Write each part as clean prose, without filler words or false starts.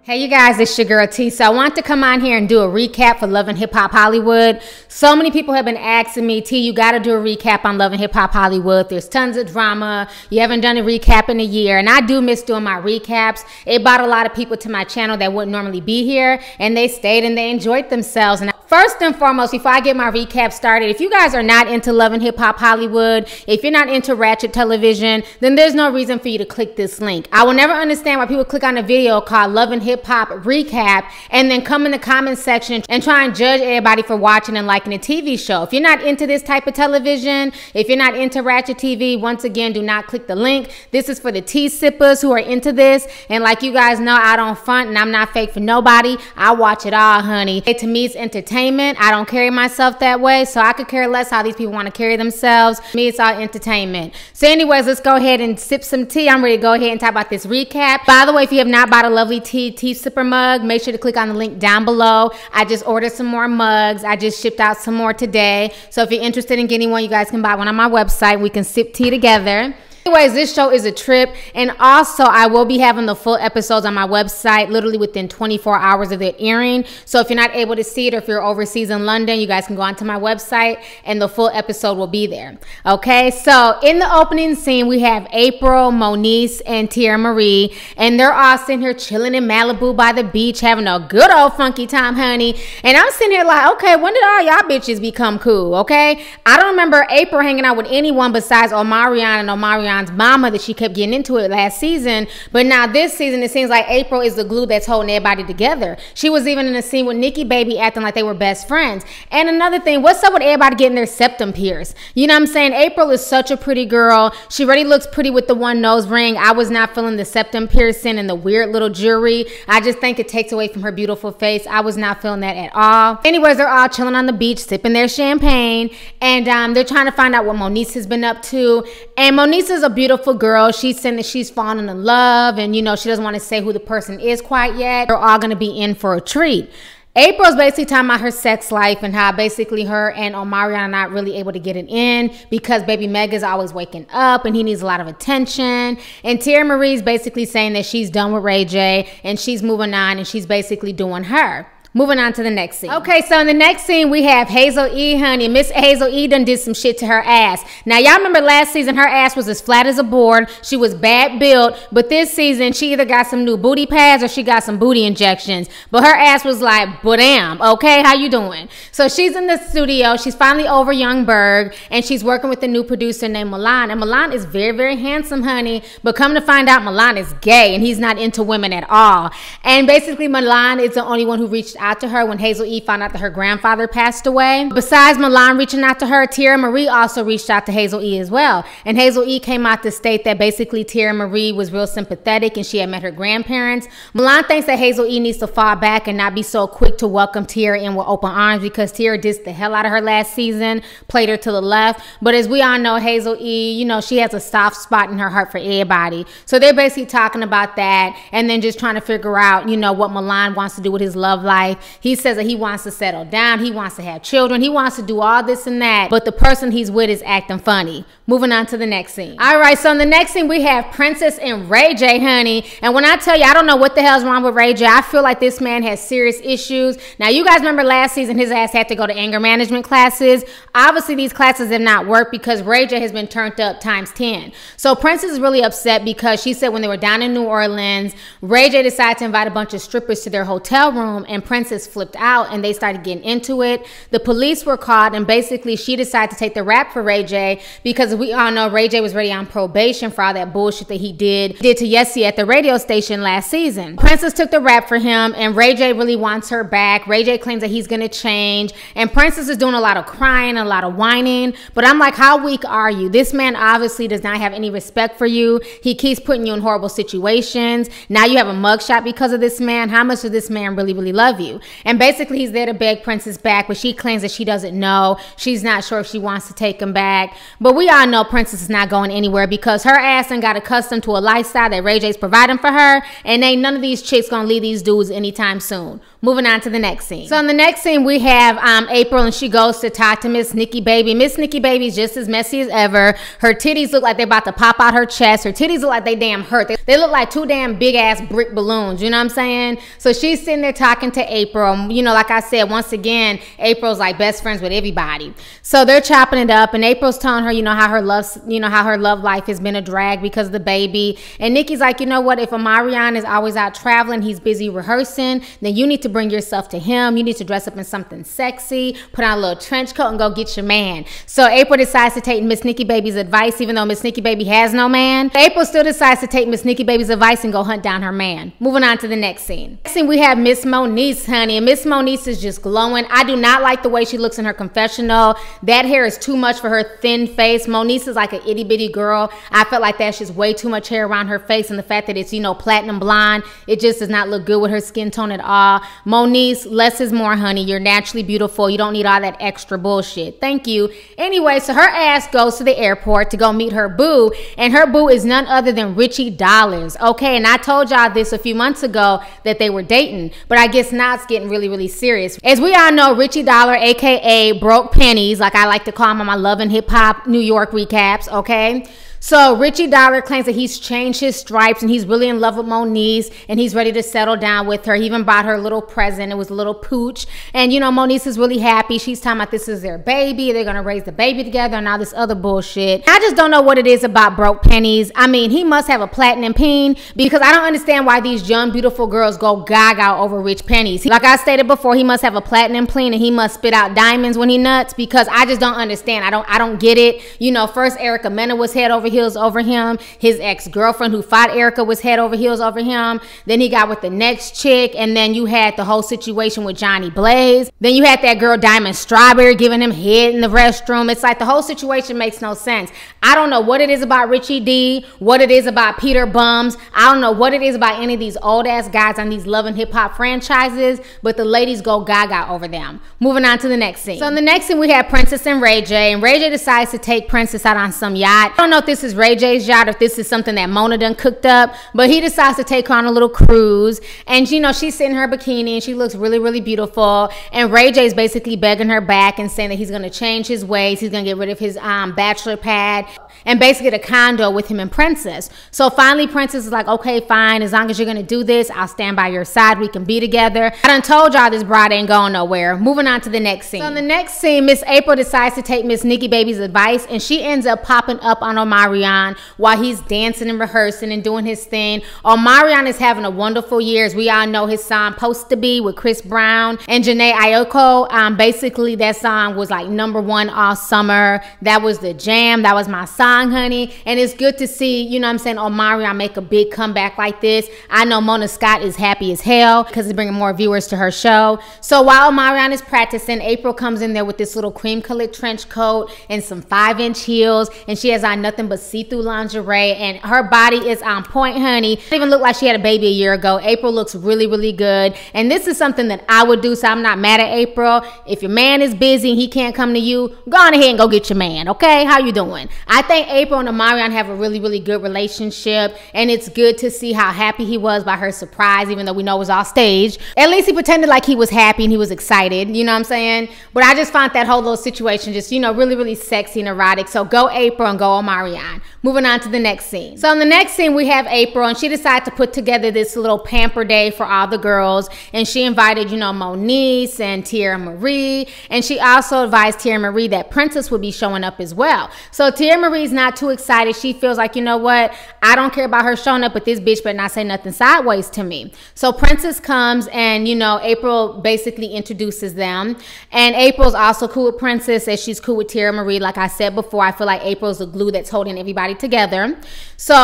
Hey you guys, it's your girl T. So I want to come on here and do a recap for Love and Hip Hop Hollywood. So many people have been asking me, T, you got to do a recap on Love and Hip Hop Hollywood. There's tons of drama. You haven't done a recap in a year. And I do miss doing my recaps. It brought a lot of people to my channel that wouldn't normally be here. And they stayed and they enjoyed themselves. And first and foremost, before I get my recap started, if you guys are not into Love and Hip Hop Hollywood, if you're not into Ratchet Television, then there's no reason for you to click this link. I will never understand why people click on a video called Love and Hip Hop Recap and then come in the comment section and try and judge everybody for watching and liking a TV show. If you're not into this type of television, if you're not into Ratchet TV, once again, do not click the link. This is for the tea sippers who are into this. And like you guys know, I don't front and I'm not fake for nobody. I watch it all, honey. To me, it's entertainment. I don't carry myself that way, so I could care less how these people want to carry themselves. To me, it's all entertainment. So anyways, let's go ahead and sip some tea. I'm ready to go ahead and talk about this recap. By the way, if you have not bought a Lovelyti tea sipper mug, make sure to click on the link down below. I just ordered some more mugs. I just shipped out some more today. So if you're interested in getting one, you guys can buy one on my website. We can sip tea together. Anyways, this show is a trip, and also I will be having the full episodes on my website literally within 24 hours of their airing. So if you're not able to see it, or if you're overseas in London, you guys can go onto my website and the full episode will be there. Okay, so in the opening scene, we have APRYL, MONIECE, and Tia Marie, and they're all sitting here chilling in Malibu by the beach, having a good old funky time, honey. And I'm sitting here like, okay, when did all y'all bitches become cool? Okay, I don't remember APRYL hanging out with anyone besides OMARION and OMARION's mama that she kept getting into it last season. But now this season, it seems like APRYL is the glue that's holding everybody together. She was even in a scene with NIKKI baby acting like they were best friends. And another thing, what's up with everybody getting their septum pierced? You know what I'm saying? APRYL is such a pretty girl. She already looks pretty with the one nose ring. I was not feeling the septum piercing and the weird little jewelry. I just think it takes away from her beautiful face. I was not feeling that at all. Anyways, they're all chilling on the beach, sipping their champagne, and they're trying to find out what MONIECE has been up to. And MONIECE is a beautiful girl. She's saying that she's falling in love, and you know, she doesn't want to say who the person is quite yet. They're all going to be in for a treat. APRYL's basically talking about her sex life and how basically her and OMARION are not really able to get it in because baby Mega's always waking up and he needs a lot of attention. And Tia Marie's basically saying that she's done with Ray J and she's moving on and she's basically doing her. Moving on to the next scene. Okay, so in the next scene, we have Hazel E, honey. Miss Hazel E done did some shit to her ass. Now, y'all remember last season, her ass was as flat as a board. She was bad built. But this season, she either got some new booty pads or she got some booty injections. But her ass was like, ba-damn, okay, how you doing? So she's in the studio. She's finally over Young Berg. And she's working with a new producer named MILAN. And MILAN is very, very handsome, honey. But come to find out, MILAN is gay. And he's not into women at all. And basically, MILAN is the only one who reached out to her when Hazel E found out that her grandfather passed away. Besides MILAN reaching out to her, Tia Marie also reached out to Hazel E as well. And Hazel E came out to state that basically Tia Marie was real sympathetic and she had met her grandparents. MILAN thinks that Hazel E needs to fall back and not be so quick to welcome Tia in with open arms because Tia dissed the hell out of her last season, played her to the left. But as we all know, Hazel E, you know, she has a soft spot in her heart for everybody. So they're basically talking about that and then just trying to figure out, you know, what MILAN wants to do with his love life. He says that he wants to settle down. He wants to have children. He wants to do all this and that. But the person he's with is acting funny. Moving on to the next scene. All right, so in the next scene, we have Princess and Ray J, honey. And when I tell you, I don't know what the hell's wrong with Ray J. I feel like this man has serious issues. Now, you guys remember last season, his ass had to go to anger management classes. Obviously, these classes have not worked because Ray J has been turned up times 10. So Princess is really upset because she said when they were down in New Orleans, Ray J decided to invite a bunch of strippers to their hotel room and Princess flipped out and they started getting into it. The police were called and basically she decided to take the rap for Ray J because we all know Ray J was already on probation for all that bullshit that he did to Yessie at the radio station last season. Princess took the rap for him and Ray J really wants her back. Ray J claims that he's gonna change and Princess is doing a lot of crying, a lot of whining, but I'm like, how weak are you? This man obviously does not have any respect for you. He keeps putting you in horrible situations. Now you have a mugshot because of this man. How much does this man really, really love you? And basically he's there to beg Princess back, but she claims that she doesn't know. She's not sure if she wants to take him back. But we all know Princess is not going anywhere because her ass and got accustomed to a lifestyle that Ray J's providing for her, and ain't none of these chicks gonna leave these dudes anytime soon. Moving on to the next scene. So in the next scene, we have APRYL, and she goes to talk to Miss NIKKI baby. Miss NIKKI baby's just as messy as ever. Her titties look like they're about to pop out her chest. Her titties look like they damn hurt. They look like two damn big ass brick balloons, you know what I'm saying? So she's sitting there talking to APRYL. You know, like I said, once again, APRYL's like best friends with everybody. So they're chopping it up, and APRYL's telling her, you know, how her love life has been a drag because of the baby. And Nikki's like, you know what, if Omarion is always out traveling, he's busy rehearsing, then you need to bring yourself to him. You need to dress up in something sexy, put on a little trench coat, and go get your man. So APRYL decides to take Miss Nikki Baby's advice, even though Miss Nikki Baby has no man. APRYL still decides to take Miss Nikki Baby's advice and go hunt down her man. Moving on to the next scene. Next scene, we have Miss MONIECE, honey. And Miss MONIECE is just glowing. I do not like the way she looks in her confessional. That hair is too much for her thin face. MONIECE is like an itty bitty girl. I felt like that's just way too much hair around her face, and the fact that it's, you know, platinum blonde, it just does not look good with her skin tone at all. MONIECE, less is more, honey. You're naturally beautiful. You don't need all that extra bullshit. Thank you. Anyway, so her ass goes to the airport to go meet her boo, and her boo is none other than Richie Dollars. Okay, and I told y'all this a few months ago that they were dating, but I guess now it's getting really, really serious. As we all know, Richie Dollar, aka Broke Pennies, like I like to call him on my Love and Hip Hop New York recaps, okay? So Richie Dollar claims that he's changed his stripes and he's really in love with MONIECE and he's ready to settle down with her. He even bought her a little present. It was a little pooch. And, you know, MONIECE is really happy. She's talking about this is their baby. They're going to raise the baby together and all this other bullshit. I just don't know what it is about Broke Pennies. I mean, he must have a platinum peen, because I don't understand why these young, beautiful girls go gaga over rich pennies. Like I stated before, he must have a platinum peen and he must spit out diamonds when he nuts, because I just don't understand. I don't get it. You know, first Erica Mena was head over heels over him. His ex-girlfriend who fought Erica was head over heels over him. Then he got with the next chick, and then you had the whole situation with Johnny Blaze. Then you had that girl Diamond Strawberry giving him head in the restroom. It's like the whole situation makes no sense. I don't know what it is about Richie D, what it is about Peter Bums. I don't know what it is about any of these old ass guys on these Love and Hip Hop franchises, but the ladies go gaga over them. Moving on to the next scene. So in the next scene, we have Princess and Ray J, and Ray J decides to take Princess out on some yacht. I don't know if this is Ray J's yacht, if this is something that Mona done cooked up, but he decides to take her on a little cruise. And you know, she's sitting in her bikini and she looks really, really beautiful. And Ray J's basically begging her back and saying that he's gonna change his ways. He's gonna get rid of his bachelor pad and basically get a condo with him and Princess. So finally Princess is like, okay, fine, as long as you're gonna do this, I'll stand by your side, we can be together. I done told y'all this bride ain't going nowhere. Moving on to the next scene. So in the next scene, Miss APRYL decides to take Miss Nikki Baby's advice, and she ends up popping up on Omarion while he's dancing and rehearsing and doing his thing. Omarion is having a wonderful year. As we all know, his song Supposed to Be with Chris Brown and Janae Aiko. Basically that song was like #1 all summer. That was the jam. That was my song, honey. And it's good to see, you know what I'm saying, Omarion make a big comeback like this. I know Mona Scott is happy as hell because it's bringing more viewers to her show. So while Omarion is practicing, APRYL comes in there with this little cream colored trench coat and some 5-inch heels, and she has on nothing but see-through lingerie, and her body is on point, honey. It even looked like she had a baby a year ago. APRYL looks really, really good, and this is something that I would do, so I'm not mad at APRYL. If your man is busy and he can't come to you, go on ahead and go get your man, okay? How you doing? I think APRYL and Omarion have a really, really good relationship, and it's good to see how happy he was by her surprise, even though we know it was all staged. At least he pretended like he was happy and he was excited, you know what I'm saying? But I just found that whole little situation just, you know, really, really sexy and erotic. So go APRYL and go Omarion. Moving on to the next scene. So in the next scene, we have APRYL, and she decided to put together this little pamper day for all the girls, and she invited, you know, MONIECE and Tierra Marie, and she also advised Tierra Marie that Princess would be showing up as well. So Tierra Marie's not too excited. She feels like, you know what, I don't care about her showing up, but this bitch better not say nothing sideways to me. So Princess comes, and you know, APRYL basically introduces them, and APRYL's also cool with Princess, as she's cool with Tierra Marie. Like I said before, I feel like APRYL's the glue that's holding everybody together. So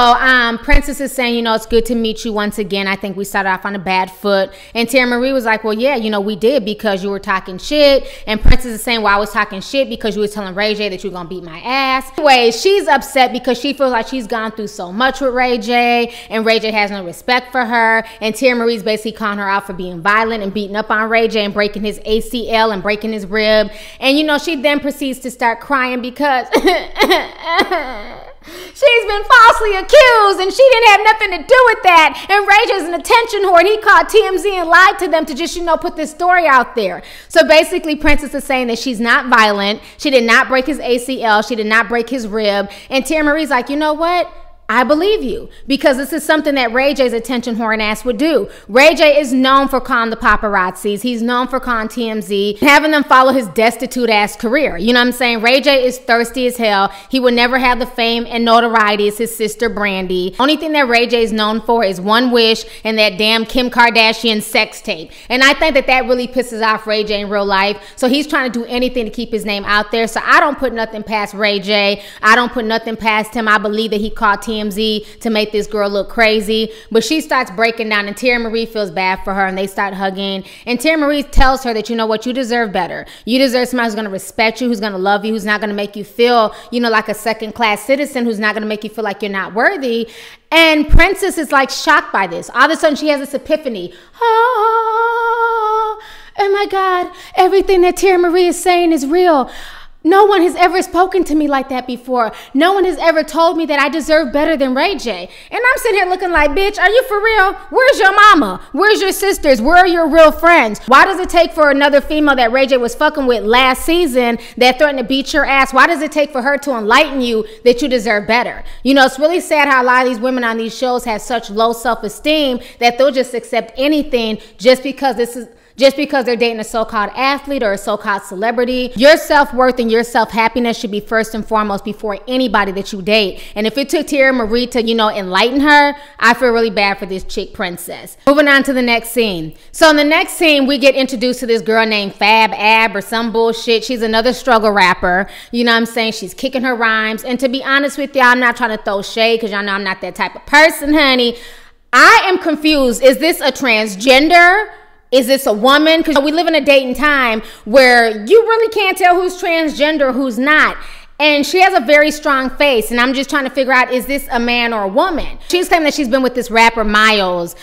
Princess is saying, you know, it's good to meet you once again. I think we started off on a bad foot. And Tierra Marie was like, well, yeah, you know, we did, because you were talking shit. And Princess is saying, well, I was talking shit because you was telling Ray J that you were gonna beat my ass. Anyway, she's upset because she feels like she's gone through so much with Ray J, and Ray J has no respect for her. And Tierra Marie's basically calling her out for being violent and beating up on Ray J and breaking his ACL and breaking his rib. And you know, she then proceeds to start crying because she's been falsely accused and she didn't have nothing to do with that. And Ray J's an attention whore, and he called TMZ and lied to them to just, you know, put this story out there. So basically Princess is saying that she's not violent. She did not break his ACL. She did not break his rib. And Tierra Marie's like, you know what? I believe you, because this is something that Ray J's attention whoring ass would do. Ray J is known for calling the paparazzis. He's known for calling TMZ, having them follow his destitute ass career. You know what I'm saying? Ray J is thirsty as hell. He would never have the fame and notoriety as his sister Brandy. Only thing that Ray J is known for is One Wish and that damn Kim Kardashian sex tape. And I think that that really pisses off Ray J in real life. So he's trying to do anything to keep his name out there. So I don't put nothing past Ray J. I don't put nothing past him. I believe that he called TMZ to make this girl look crazy. But she starts breaking down, and Tia Marie feels bad for her, and they start hugging. And Tia Marie tells her that, you know what, you deserve better. You deserve somebody who's going to respect you, who's going to love you, who's not going to make you feel, you know, like a second-class citizen, who's not going to make you feel like you're not worthy. And Princess is like shocked by this. All of a sudden she has this epiphany. Oh my God, everything that Tia Marie is saying is real. No one has ever spoken to me like that before. No one has ever told me that I deserve better than Ray J. And I'm sitting here looking like, bitch, are you for real? Where's your mama? Where's your sisters? Where are your real friends? Why does it take for another female that Ray J was fucking with last season that threatened to beat your ass? Why does it take for her to enlighten you that you deserve better? You know, it's really sad how a lot of these women on these shows have such low self-esteem that they'll just accept anything just because they're dating a so-called athlete or a so-called celebrity. Your self-worth and your self-happiness should be first and foremost before anybody that you date. And if it took Tia Marie to, you know, enlighten her, I feel really bad for this chick Princess. Moving on to the next scene. So in the next scene, we get introduced to this girl named Fab Ab or some bullshit. She's another struggle rapper. You know what I'm saying? She's kicking her rhymes. And to be honest with y'all, I'm not trying to throw shade because y'all know I'm not that type of person, honey. I am confused. Is this a transgender? Is this a woman? Because we live in a dating time where you really can't tell who's transgender, who's not. And she has a very strong face, and I'm just trying to figure out, is this a man or a woman? She's claiming that she's been with this rapper Miles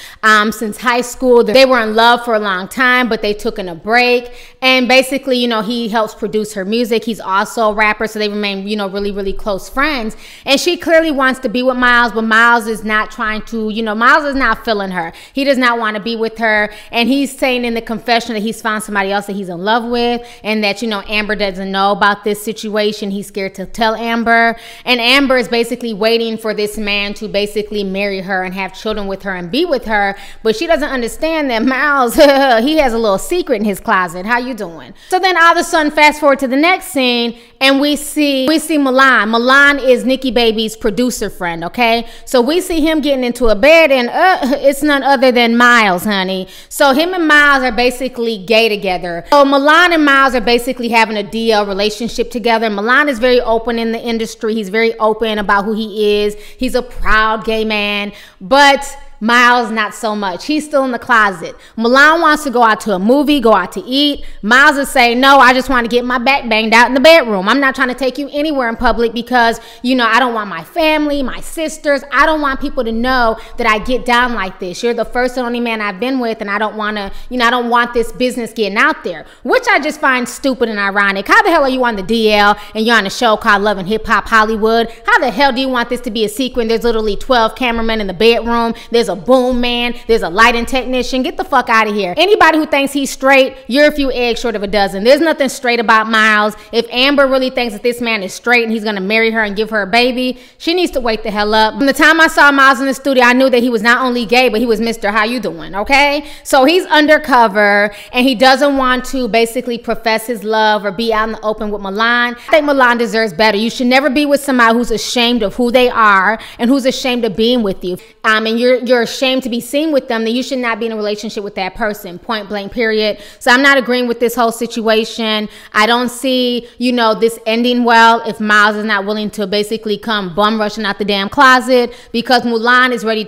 since high school. They were in love for a long time, but they took a break. And basically, you know, he helps produce her music. He's also a rapper, so they remain, you know, really, really close friends. And she clearly wants to be with Miles, but Miles is not trying to, you know, Miles is not feeling her. He does not want to be with her. And he's saying in the confession that he's found somebody else that he's in love with, and that, you know, Amber doesn't know about this situation. He's scared to tell Amber, and Amber is basically waiting for this man to basically marry her and have children with her and be with her, but she doesn't understand that Miles, he has a little secret in his closet. How you doing? So then all of a sudden, fast forward to the next scene, and we see Milan. Milan is Nikki Baby's producer friend, okay? So we see him getting into a bed, and it's none other than Miles, honey. So him and Miles are basically gay together. So Milan and Miles are basically having a DL relationship together. Milan is very open in the industry. He's very open about who he is. He's a proud gay man, but Miles, not so much. He's still in the closet. Milan wants to go out to a movie, go out to eat. Miles is saying, no, I just want to get my back banged out in the bedroom. I'm not trying to take you anywhere in public because, you know, I don't want my family, my sisters. I don't want people to know that I get down like this. You're the first and only man I've been with, and I don't want to, you know, I don't want this business getting out there, which I just find stupid and ironic. How the hell are you on the DL and you're on a show called Love and Hip Hop Hollywood? How the hell do you want this to be a secret? There's literally 12 cameramen in the bedroom. There's a boom man, there's a lighting technician. Get the fuck out of here. Anybody who thinks he's straight, you're a few eggs short of a dozen. There's nothing straight about Miles. If Amber really thinks that this man is straight and he's gonna marry her and give her a baby, she needs to wake the hell up. From the time I saw Miles in the studio, I knew that he was not only gay, but he was Mr. How you doing, okay? So he's undercover, and he doesn't want to basically profess his love or be out in the open with Milan. I think Milan deserves better. You should never be with somebody who's ashamed of who they are and who's ashamed of being with you. And you're ashamed to be seen with them, then you should not be in a relationship with that person, point blank, period. So I'm not agreeing with this whole situation. I don't see, you know, this ending well if Miles is not willing to basically come bum rushing out the damn closet, because Mulan is ready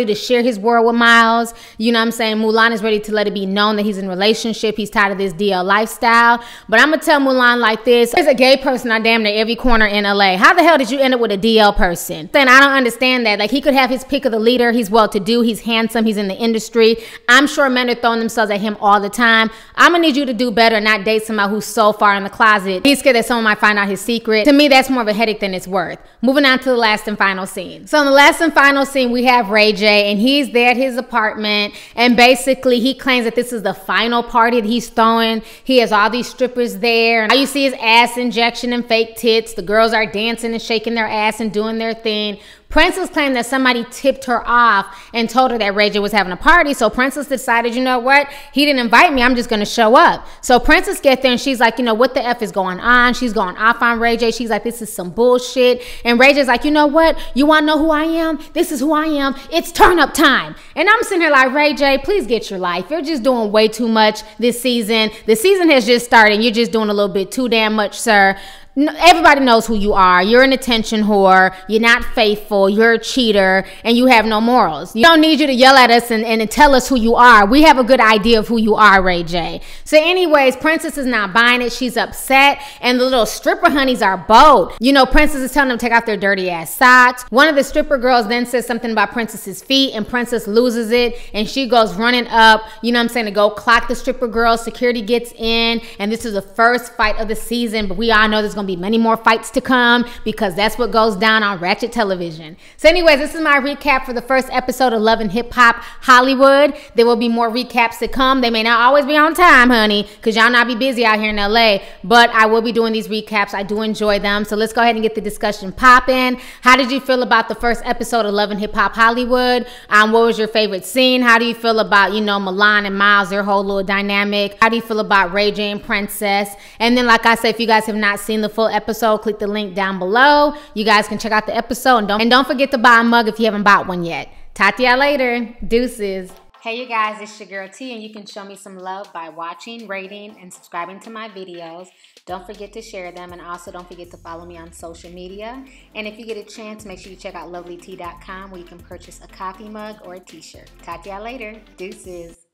to share his world with Miles. You know what I'm saying? Mulan is ready to let it be known that he's in a relationship. He's tired of this DL lifestyle. But I'm gonna tell Mulan like this: there's a gay person on damn near every corner in LA. How the hell did you end up with a DL person? Then I don't understand that. Like, he could have his pick of the leader. He's well to do, he's handsome, he's in the industry. I'm sure men are throwing themselves at him all the time. I'm gonna need you to do better, not date somebody who's so far in the closet. He's scared that someone might find out his secret. To me, that's more of a headache than it's worth. Moving on to the last and final scene. So in the last and final scene, we have Ray J, and he's there at his apartment, and basically he claims that this is the final party that he's throwing. He has all these strippers there, and all you see is ass injection and fake tits. The girls are dancing and shaking their ass and doing their thing. Princess claimed that somebody tipped her off and told her that Ray J was having a party. So Princess decided, you know what? He didn't invite me. I'm just going to show up. So Princess gets there and she's like, you know, what the F is going on? She's going off on Ray J. She's like, this is some bullshit. And Ray J's like, you know what? You want to know who I am? This is who I am. It's turn up time. And I'm sitting here like, Ray J, please get your life. You're just doing way too much this season. The season has just started and you're just doing a little bit too damn much, sir. Everybody knows who you are. You're an attention whore. You're not faithful. You're a cheater and you have no morals. You don't need you to yell at us and tell us who you are. We have a good idea of who you are, Ray J. So anyways, Princess is not buying it. She's upset and the little stripper honeys are bold. You know, Princess is telling them to take off their dirty ass socks. One of the stripper girls then says something about Princess's feet and Princess loses it and she goes running up, you know what I'm saying, to go clock the stripper girl. Security gets in and this is the first fight of the season, but we all know there's going to be many more fights to come because that's what goes down on Ratchet Television. So anyways, this is my recap for the first episode of Love and Hip Hop Hollywood. There will be more recaps to come. They may not always be on time, honey, because y'all not be busy out here in LA, but I will be doing these recaps. I do enjoy them. So let's go ahead and get the discussion popping. How did you feel about the first episode of Love and Hip Hop Hollywood? What was your favorite scene? How do you feel about, you know, Milan and Miles, their whole little dynamic? How do you feel about Ray J and Princess? And then, like I said, if you guys have not seen the full episode, click the link down below. You guys can check out the episode and don't forget to buy a mug if you haven't bought one yet. Talk to y'all later. Deuces. Hey you guys, it's your girl T and you can show me some love by watching, rating, and subscribing to my videos. Don't forget to share them and also don't forget to follow me on social media. And if you get a chance, make sure you check out lovelyti.com where you can purchase a coffee mug or a t-shirt. Talk to y'all later. Deuces.